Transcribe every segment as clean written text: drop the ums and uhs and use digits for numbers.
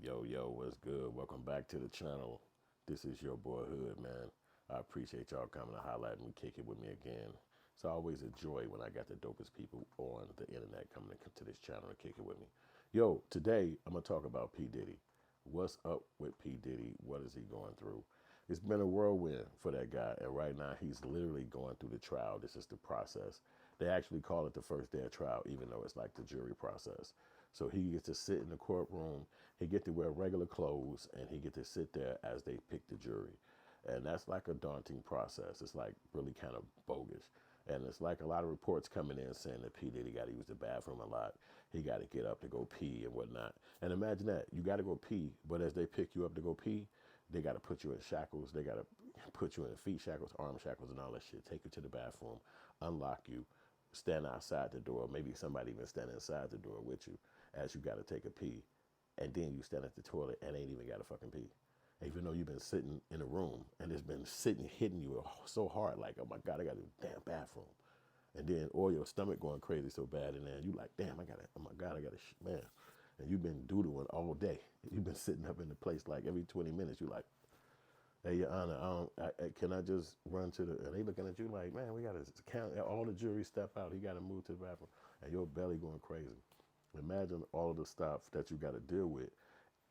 Yo, what's good? Welcome back to the channel. This is your boy Hood, man. I appreciate y'all coming to highlight and kick it with me again. It's always a joy when I got the dopest people on the internet coming to this channel to kick it with me. Yo, today I'm going to talk about P. Diddy. What's up with P. Diddy? What is he going through? It's been a whirlwind for that guy, and right now he's literally going through the trial. This is the process. They actually call it the first day of trial, even though it's like the jury process. So he gets to sit in the courtroom, he get to wear regular clothes, and he get to sit there as they pick the jury. And that's like a daunting process. It's like really kind of bogus. And it's like a lot of reports coming in saying that P. Diddy got to use the bathroom a lot. He got to get up to go pee and whatnot. And imagine that. You got to go pee, but as they pick you up to go pee, they got to put you in shackles. They got to put you in feet shackles, arm shackles, and all that shit. Take you to the bathroom, unlock you, stand outside the door. Maybe somebody even stand inside the door with you as you got to take a pee. And then you stand at the toilet and ain't even got to fucking pee. Even though you've been sitting in a room and it's been sitting, hitting you so hard, like, oh my God, I got to the damn bathroom. And then, or your stomach going crazy so bad, and then you like, damn, I got to, oh my God, I got to, man. And you've been doodling all day. You've been sitting up in the place like every 20 minutes. You like, hey, Your Honor, can I just run to the, and they looking at you like, man, we got to count, all the jury step out. He got to move to the bathroom. And your belly going crazy. Imagine all of the stuff that you got to deal with.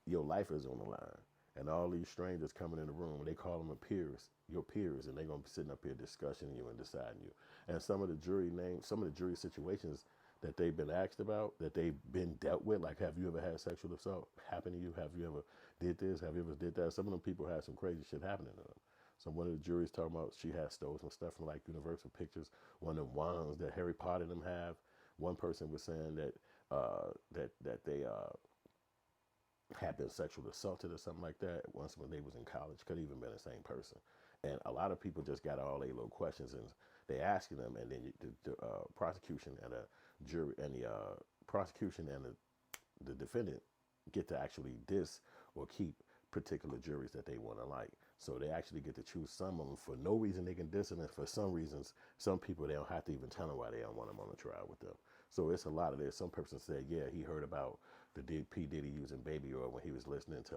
Your life is on the line. And all these strangers coming in the room, they call them peers, your peers, and they're going to be sitting up here discussing you and deciding you. And some of the jury names, some of the jury situations that they've been asked about, that they've been dealt with, like, have you ever had sexual assault happen to you? Have you ever did this? Have you ever did that? Some of them people had some crazy shit happening to them. So one of the juries talking about she had stole some stuff from like Universal Pictures, one of them wands that Harry Potter and them have. One person was saying that that they had been sexually assaulted or something like that once when they was in college. Could even been the same person. And a lot of people just got all their little questions and they asking them, and then the prosecution and the jury and the prosecution and the defendant get to actually diss or keep particular juries that they want to like. So they actually get to choose some of them for no reason they can diss them, and for some reasons, some people they don't have to even tell them why they don't want them on the trial with them. So it's a lot of this. Some person said, yeah, he heard about the P. Diddy using baby oil when he was listening to,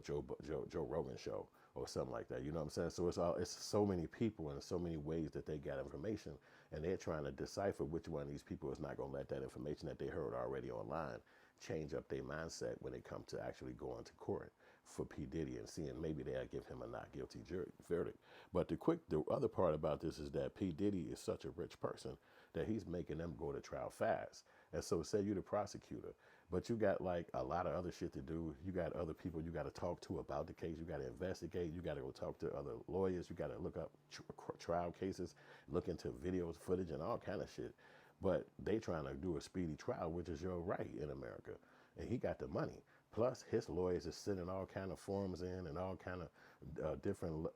Joe Rogan show or something like that. You know what I'm saying? So it's so many people and so many ways that they got information, and they're trying to decipher which one of these people is not going to let that information that they heard already online change up their mindset when they come to actually going to court for P. Diddy and seeing maybe they'll give him a not guilty verdict. But the other part about this is that P. Diddy is such a rich person that he's making them go to trial fast. And so say you're the prosecutor, but you got like a lot of other shit to do. You got other people you got to talk to about the case. You got to investigate. You got to go talk to other lawyers. You got to look up trial cases, look into videos, footage, and all kind of shit. But they trying to do a speedy trial, which is your right in America. And he got the money. Plus, his lawyers is sending all kind of forms in and all kind of different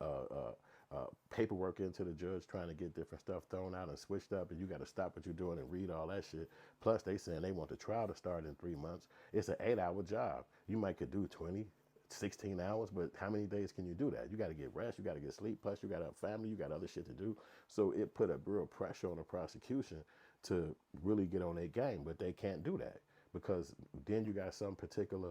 paperwork into the judge, trying to get different stuff thrown out and switched up. And you got to stop what you're doing and read all that shit. Plus, they saying they want the trial to start in 3 months. It's an 8-hour job. You might could do 20, 16 hours, but how many days can you do that? You got to get rest, you got to get sleep, plus you got a family, you got other shit to do. So it put a real pressure on the prosecution to really get on their game, but they can't do that because then you got some particular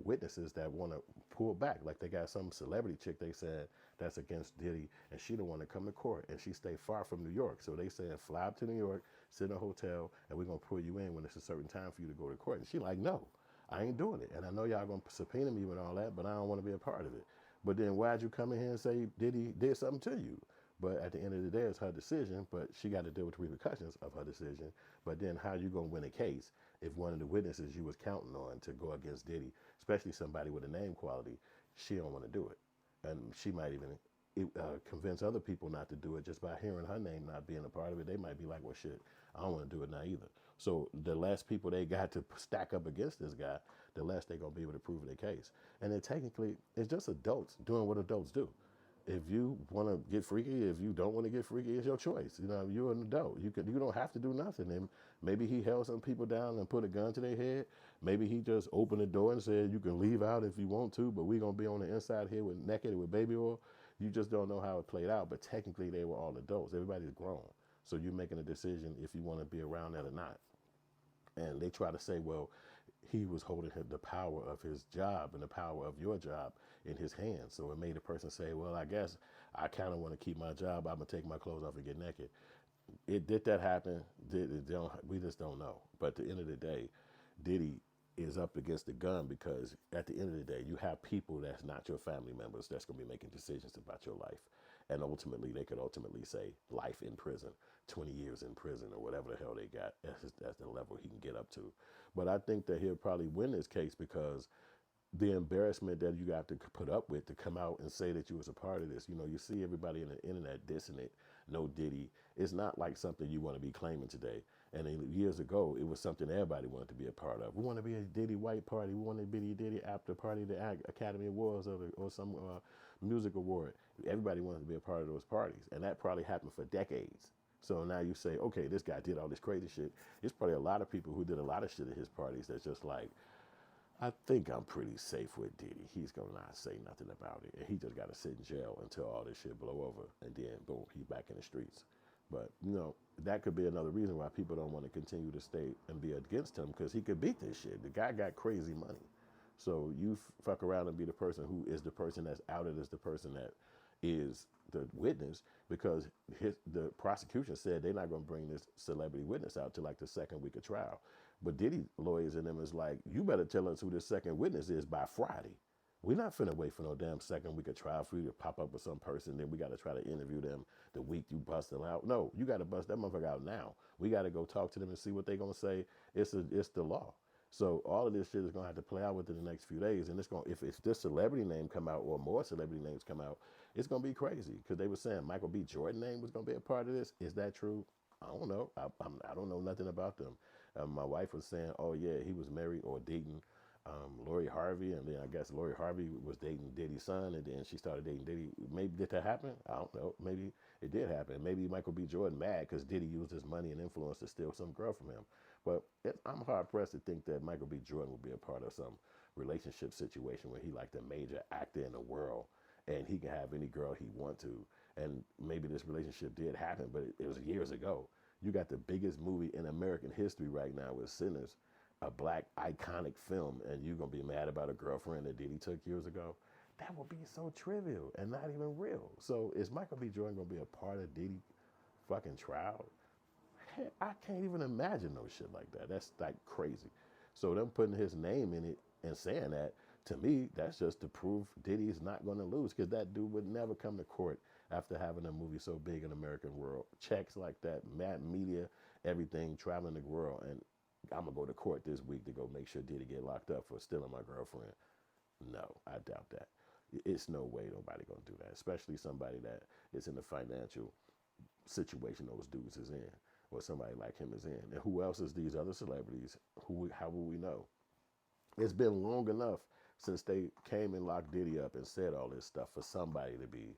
witnesses that want to pull back. Like they got some celebrity chick they said that's against Diddy, and she don't want to come to court, and she stay far from New York. So they saying fly up to New York, sit in a hotel, and we're gonna pull you in when it's a certain time for you to go to court. And she like, no, I ain't doing it. And I know y'all gonna subpoena me and all that, but I don't want to be a part of it. But then why'd you come in here and say Diddy did something to you? But at the end of the day, it's her decision, but she got to deal with the repercussions of her decision. But then how you going to win a case if one of the witnesses you was counting on to go against Diddy, especially somebody with a name quality, she don't want to do it. And she might even convince other people not to do it just by hearing her name not being a part of it. They might be like, well, shit, I don't want to do it now either. So the less people they got to stack up against this guy, the less they're going to be able to prove their case. And then technically, it's just adults doing what adults do. If you want to get freaky, if you don't want to get freaky, it's your choice. You know, you're an adult. You don't have to do nothing. And maybe he held some people down and put a gun to their head. Maybe he just opened the door and said, you can leave out if you want to, but we're going to be on the inside here with naked with baby oil. You just don't know how it played out. But technically, they were all adults. Everybody's grown. So you're making a decision if you want to be around that or not. And they try to say, well, he was holding the power of his job and the power of your job in his hands. So it made the person say, well, I guess I kind of want to keep my job. I'm going to take my clothes off and get naked. Did that happen? We just don't know. But at the end of the day, Diddy is up against the gun because at the end of the day, you have people that's not your family members that's going to be making decisions about your life. And ultimately, they could ultimately say life in prison, 20 years in prison, or whatever the hell they got. That's the level he can get up to. But I think that he'll probably win this case because the embarrassment that you have to put up with to come out and say that you was a part of this. You know, you see everybody in the internet dissing it, no Diddy. It's not like something you want to be claiming today. And years ago, it was something everybody wanted to be a part of. We want to be a Diddy white party. We want to be a Diddy after party, the Academy Awards or some music award. Everybody wanted to be a part of those parties. And that probably happened for decades. So now you say, okay, this guy did all this crazy shit. There's probably a lot of people who did a lot of shit at his parties that's just like, I think I'm pretty safe with Diddy. He's going to not say nothing about it. And he just got to sit in jail until all this shit blow over. And then, boom, he's back in the streets. But, you know, that could be another reason why people don't want to continue to stay and be against him because he could beat this shit. The guy got crazy money. So you fuck around and be the person who is the person that's outed as the person that is the witness because the prosecution said they're not going to bring this celebrity witness out till like the second week of trial. But Diddy lawyers and them is like, you better tell us who the second witness is by Friday. We're not finna wait for no damn second week of trial for you to pop up with some person. Then we got to try to interview them the week you bust them out. No, you got to bust that motherfucker out now. We got to go talk to them and see what they're going to say. It's the law. So all of this shit is going to have to play out within the next few days. And if this celebrity name come out or more celebrity names come out, it's going to be crazy. Because they were saying Michael B. Jordan name was going to be a part of this. Is that true? I don't know. I don't know nothing about them. My wife was saying, oh, yeah, he was married or dating Lori Harvey. And then I guess Lori Harvey was dating Diddy's son. And then she started dating Diddy. Maybe did that happen? I don't know. Maybe it did happen. Maybe Michael B. Jordan mad because Diddy used his money and influence to steal some girl from him. But I'm hard pressed to think that Michael B. Jordan will be a part of some relationship situation where he like the major actor in the world and he can have any girl he want to. And maybe this relationship did happen, but it was years ago. You got the biggest movie in American history right now with Sinners, a black iconic film, and you're going to be mad about a girlfriend that Diddy took years ago? That would be so trivial and not even real. So is Michael B. Jordan going to be a part of Diddy fucking trial? I can't even imagine no shit like that. That's like crazy. So them putting his name in it and saying that, to me, that's just to prove Diddy's not going to lose because that dude would never come to court after having a movie so big in the American world. Checks like that, mad media, everything, traveling the world. And I'm going to go to court this week to go make sure Diddy get locked up for stealing my girlfriend. No, I doubt that. It's no way nobody going to do that, especially somebody that is in the financial situation those dudes is in, or somebody like him is in. And who else is these other celebrities? How will we know? It's been long enough since they came and locked Diddy up and said all this stuff for somebody to be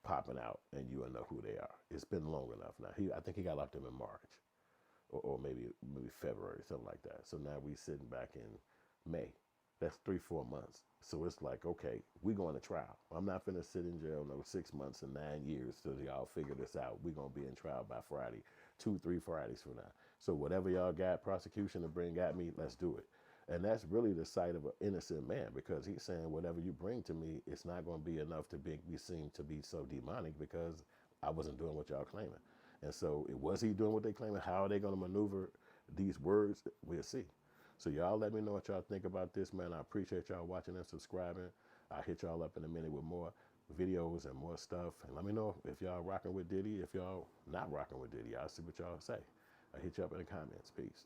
popping out and you will know who they are. It's been long enough now. I think he got locked up in March or maybe February, something like that. So now we sitting back in May. That's 3-4 months. So it's like, okay, we going to trial. I'm not finna sit in jail no 6 months and 9 years till y'all figure this out. We gonna be in trial by Friday, 2-3 Fridays from now. So whatever y'all got prosecution to bring at me, let's do it. And that's really the sight of an innocent man because he's saying whatever you bring to me, it's not going to be enough to be seen to be so demonic because I wasn't doing what y'all claiming. And so was he doing what they claiming? How are they going to maneuver these words? We'll see. So y'all let me know what y'all think about this, man. I appreciate y'all watching and subscribing. I'll hit y'all up in a minute with more videos and more stuff. And let me know if y'all rocking with Diddy, if y'all not rocking with Diddy. I'll see what y'all say. I'll hit you up in the comments. Peace.